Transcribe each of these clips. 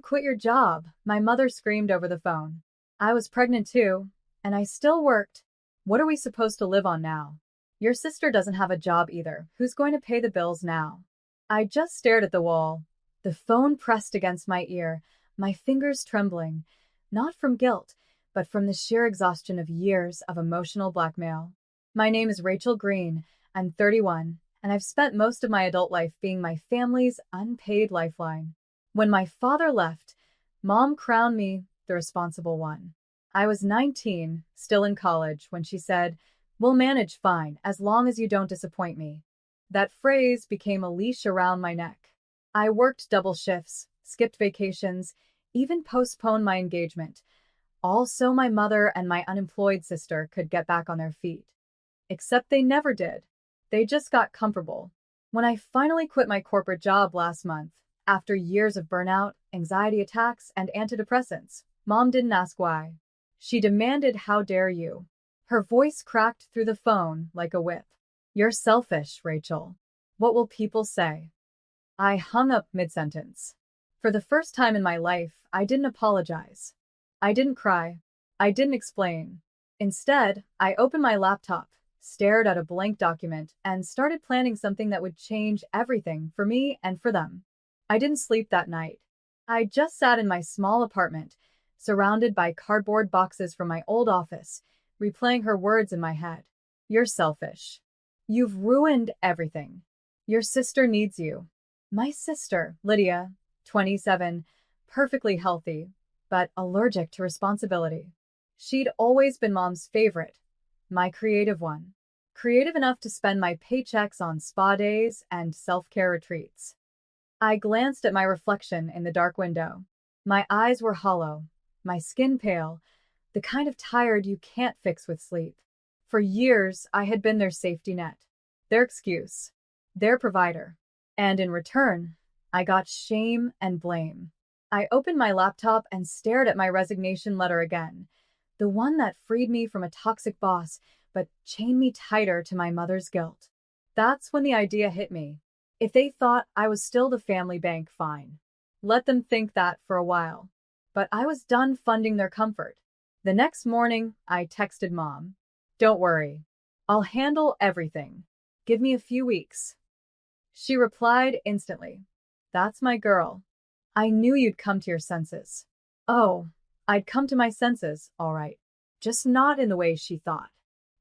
quit your job," my mother screamed over the phone. I was pregnant too, and I still worked. What are we supposed to live on now? Your sister doesn't have a job either. Who's going to pay the bills now? I just stared at the wall, the phone pressed against my ear, my fingers trembling, not from guilt, but from the sheer exhaustion of years of emotional blackmail. My name is Rachel Green. I'm 31, and I've spent most of my adult life being my family's unpaid lifeline. When my father left, Mom crowned me the responsible one. I was 19, still in college, when she said, "We'll manage fine as long as you don't disappoint me." That phrase became a leash around my neck. I worked double shifts, skipped vacations, even postponed my engagement, all so my mother and my unemployed sister could get back on their feet. Except they never did. They just got comfortable. When I finally quit my corporate job last month, after years of burnout, anxiety attacks, and antidepressants, Mom didn't ask why. She demanded, "How dare you?" Her voice cracked through the phone like a whip. "You're selfish, Rachel. What will people say?" I hung up mid-sentence. For the first time in my life, I didn't apologize. I didn't cry. I didn't explain. Instead, I opened my laptop, stared at a blank document, and started planning something that would change everything for me and for them. I didn't sleep that night. I just sat in my small apartment, surrounded by cardboard boxes from my old office, replaying her words in my head. "You're selfish. You've ruined everything. Your sister needs you." My sister, Lydia, 27, perfectly healthy, but allergic to responsibility. She'd always been Mom's favorite, my creative one. Creative enough to spend my paychecks on spa days and self-care retreats. I glanced at my reflection in the dark window. My eyes were hollow, my skin pale, the kind of tired you can't fix with sleep. For years, I had been their safety net, their excuse, their provider. And in return, I got shame and blame. I opened my laptop and stared at my resignation letter again, the one that freed me from a toxic boss but chained me tighter to my mother's guilt. That's when the idea hit me. If they thought I was still the family bank, fine. Let them think that for a while. But I was done funding their comfort. The next morning, I texted Mom, "Don't worry. I'll handle everything. Give me a few weeks." She replied instantly, "That's my girl. I knew you'd come to your senses." Oh, I'd come to my senses, all right. Just not in the way she thought.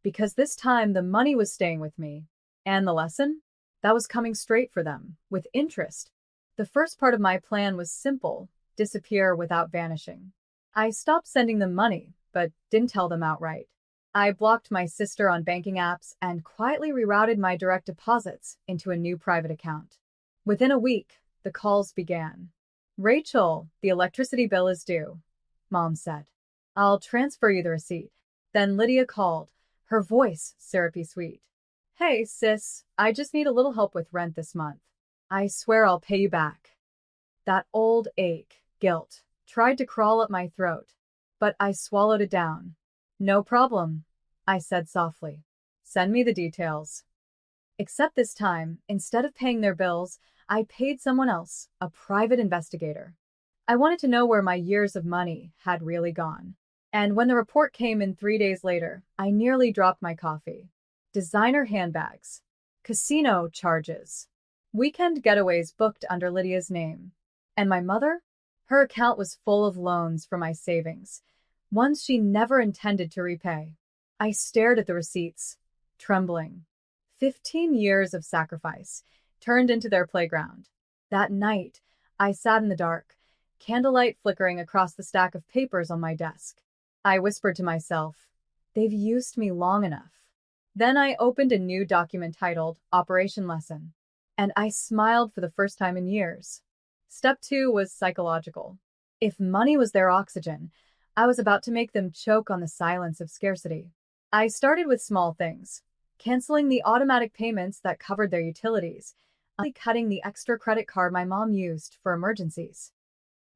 Because this time the money was staying with me. And the lesson? That was coming straight for them, with interest. The first part of my plan was simple: disappear without vanishing. I stopped sending them money, but didn't tell them outright. I blocked my sister on banking apps and quietly rerouted my direct deposits into a new private account. Within a week, the calls began. "Rachel, the electricity bill is due," Mom said. "I'll transfer you the receipt." Then Lydia called, her voice syrupy sweet. "Hey, sis, I just need a little help with rent this month. I swear I'll pay you back." That old ache, guilt, tried to crawl up my throat, but I swallowed it down. "No problem," I said softly. "Send me the details." Except this time, instead of paying their bills, I paid someone else, a private investigator. I wanted to know where my years of money had really gone. And when the report came in 3 days later, I nearly dropped my coffee. Designer handbags, casino charges, weekend getaways booked under Lydia's name. And my mother? Her account was full of loans for my savings, ones she never intended to repay. I stared at the receipts, trembling. 15 years of sacrifice turned into their playground. That night, I sat in the dark, candlelight flickering across the stack of papers on my desk. I whispered to myself, "They've used me long enough." Then I opened a new document titled Operation Lesson, and I smiled for the first time in years. Step 2 was psychological. If money was their oxygen, I was about to make them choke on the silence of scarcity. I started with small things, canceling the automatic payments that covered their utilities, only cutting the extra credit card my mom used for emergencies.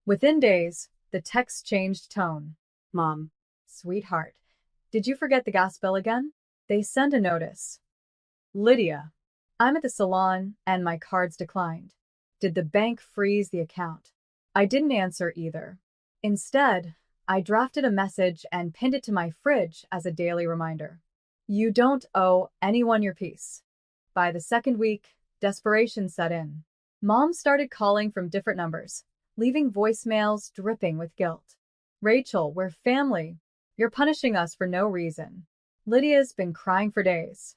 Within days, the text changed tone. "Mom, sweetheart, did you forget the gas bill again?" They sent a notice. "Lydia, I'm at the salon and my cards declined. Did the bank freeze the account?" I didn't answer either. Instead, I drafted a message and pinned it to my fridge as a daily reminder. You don't owe anyone your peace. By the second week, desperation set in. Mom started calling from different numbers, leaving voicemails dripping with guilt. Rachel, we're family. You're punishing us for no reason. Lydia's been crying for days.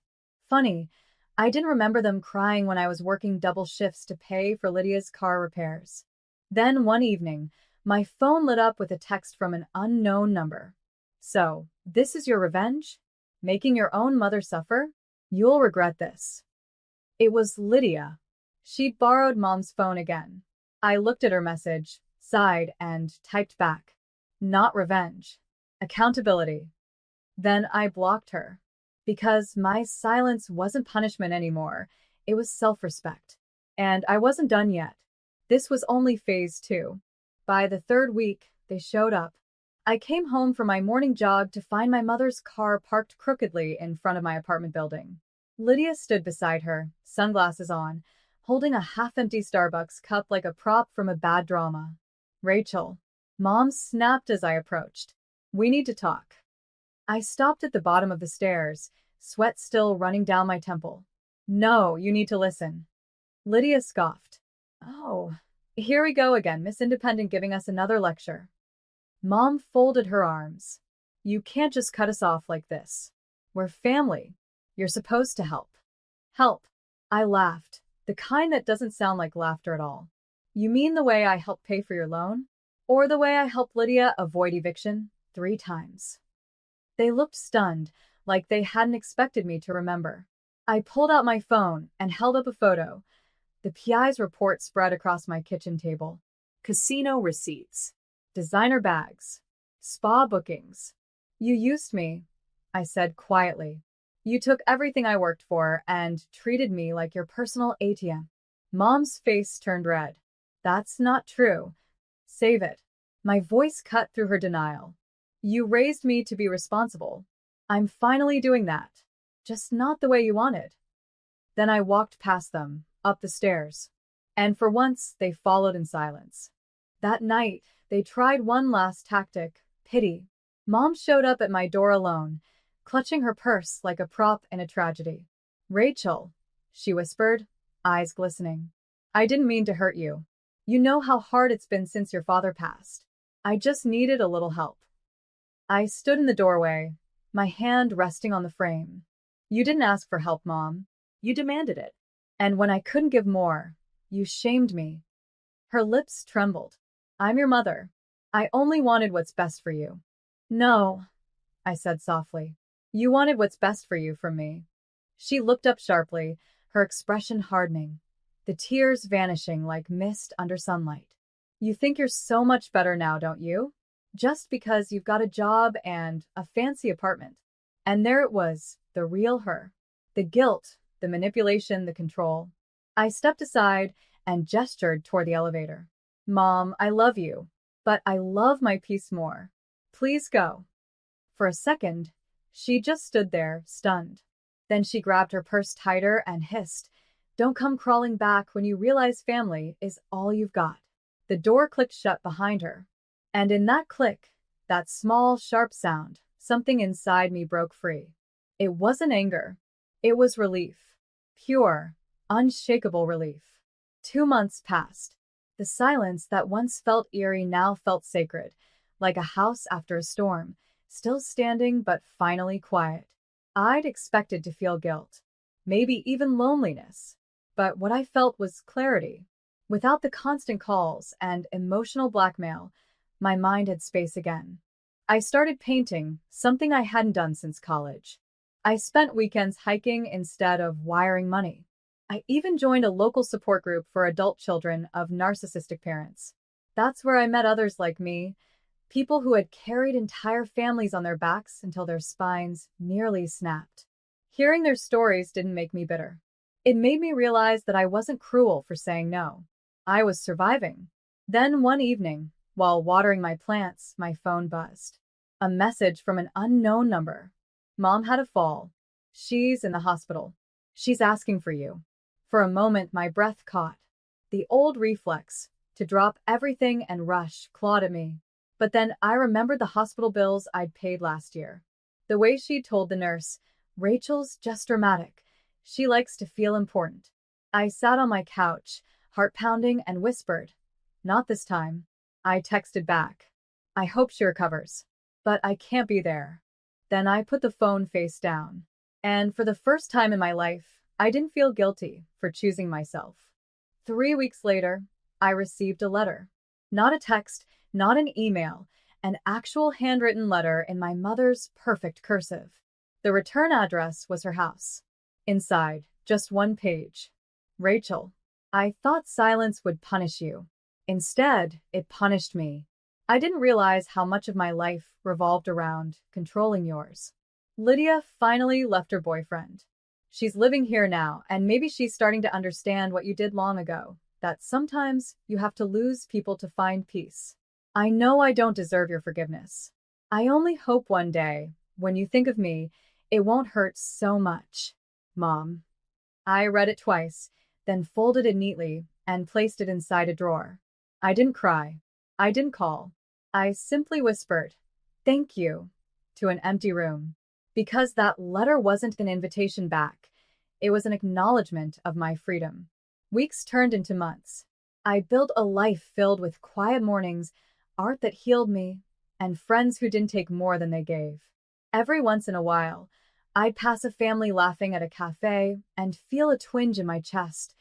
Funny, I didn't remember them crying when I was working double shifts to pay for Lydia's car repairs. Then one evening, my phone lit up with a text from an unknown number. So, this is your revenge? Making your own mother suffer? You'll regret this. It was Lydia. She'd borrowed Mom's phone again. I looked at her message, sighed, and typed back. Not revenge. Accountability. Then I blocked her. Because my silence wasn't punishment anymore, it was self-respect. And I wasn't done yet. This was only phase 2. By the third week, they showed up. I came home from my morning jog to find my mother's car parked crookedly in front of my apartment building. Lydia stood beside her, sunglasses on, holding a half-empty Starbucks cup like a prop from a bad drama. Rachel. Mom snapped as I approached. We need to talk. I stopped at the bottom of the stairs, sweat still running down my temple. No, you need to listen. Lydia scoffed. Oh, here we go again, Miss Independent giving us another lecture. Mom folded her arms. You can't just cut us off like this. We're family. You're supposed to help. Help. I laughed, the kind that doesn't sound like laughter at all. You mean the way I helped pay for your loan? Or the way I helped Lydia avoid eviction 3 times? They looked stunned, like they hadn't expected me to remember. I pulled out my phone and held up a photo. The PI's report spread across my kitchen table. Casino receipts. Designer bags. Spa bookings. You used me, I said quietly. You took everything I worked for and treated me like your personal ATM. Mom's face turned red. That's not true. Save it. My voice cut through her denial. You raised me to be responsible. I'm finally doing that. Just not the way you wanted. Then I walked past them, up the stairs. And for once, they followed in silence. That night, they tried one last tactic, pity. Mom showed up at my door alone, clutching her purse like a prop in a tragedy. Rachel, she whispered, eyes glistening. I didn't mean to hurt you. You know how hard it's been since your father passed. I just needed a little help. I stood in the doorway, my hand resting on the frame. You didn't ask for help, Mom. You demanded it. And when I couldn't give more, you shamed me. Her lips trembled. I'm your mother. I only wanted what's best for you. No, I said softly. You wanted what's best for you from me. She looked up sharply, her expression hardening, the tears vanishing like mist under sunlight. You think you're so much better now, don't you? Just because you've got a job and a fancy apartment. And there it was, the real her. The guilt, the manipulation, the control. I stepped aside and gestured toward the elevator. Mom, I love you, but I love my peace more. Please go. For a second, she just stood there, stunned. Then she grabbed her purse tighter and hissed, Don't come crawling back when you realize family is all you've got. The door clicked shut behind her. And in that click, that small, sharp sound, something inside me broke free. It wasn't anger. It was relief. Pure, unshakable relief. 2 months passed. The silence that once felt eerie now felt sacred, like a house after a storm, still standing but finally quiet. I'd expected to feel guilt, maybe even loneliness, but what I felt was clarity. Without the constant calls and emotional blackmail, my mind had space again. I started painting, something I hadn't done since college. I spent weekends hiking instead of wiring money. I even joined a local support group for adult children of narcissistic parents. That's where I met others like me, people who had carried entire families on their backs until their spines nearly snapped. Hearing their stories didn't make me bitter. It made me realize that I wasn't cruel for saying no. I was surviving. Then one evening, while watering my plants, my phone buzzed. A message from an unknown number. Mom had a fall. She's in the hospital. She's asking for you. For a moment, my breath caught. The old reflex, to drop everything and rush, clawed at me. But then I remembered the hospital bills I'd paid last year. The way she told the nurse, "Rachel's just dramatic. She likes to feel important." I sat on my couch, heart pounding, and whispered, "Not this time." I texted back, "I hope she recovers, but I can't be there." Then I put the phone face down. And for the first time in my life, I didn't feel guilty for choosing myself. 3 weeks later, I received a letter. Not a text, not an email, an actual handwritten letter in my mother's perfect cursive. The return address was her house. Inside, just one page. "Rachel, I thought silence would punish you. Instead, it punished me. I didn't realize how much of my life revolved around controlling yours." Lydia finally left her boyfriend. She's living here now, and maybe she's starting to understand what you did long ago, that sometimes you have to lose people to find peace. I know I don't deserve your forgiveness. I only hope one day, when you think of me, it won't hurt so much. Mom. I read it twice, then folded it neatly and placed it inside a drawer. I didn't cry. I didn't call. I simply whispered, "Thank you," to an empty room. Because that letter wasn't an invitation back. It was an acknowledgement of my freedom. Weeks turned into months. I built a life filled with quiet mornings, art that healed me, and friends who didn't take more than they gave. Every once in a while, I'd pass a family laughing at a cafe and feel a twinge in my chest.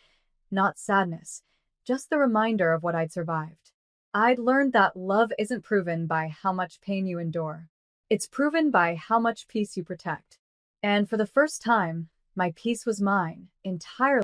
Not sadness, just the reminder of what I'd survived. I'd learned that love isn't proven by how much pain you endure. It's proven by how much peace you protect. And for the first time, my peace was mine, entirely.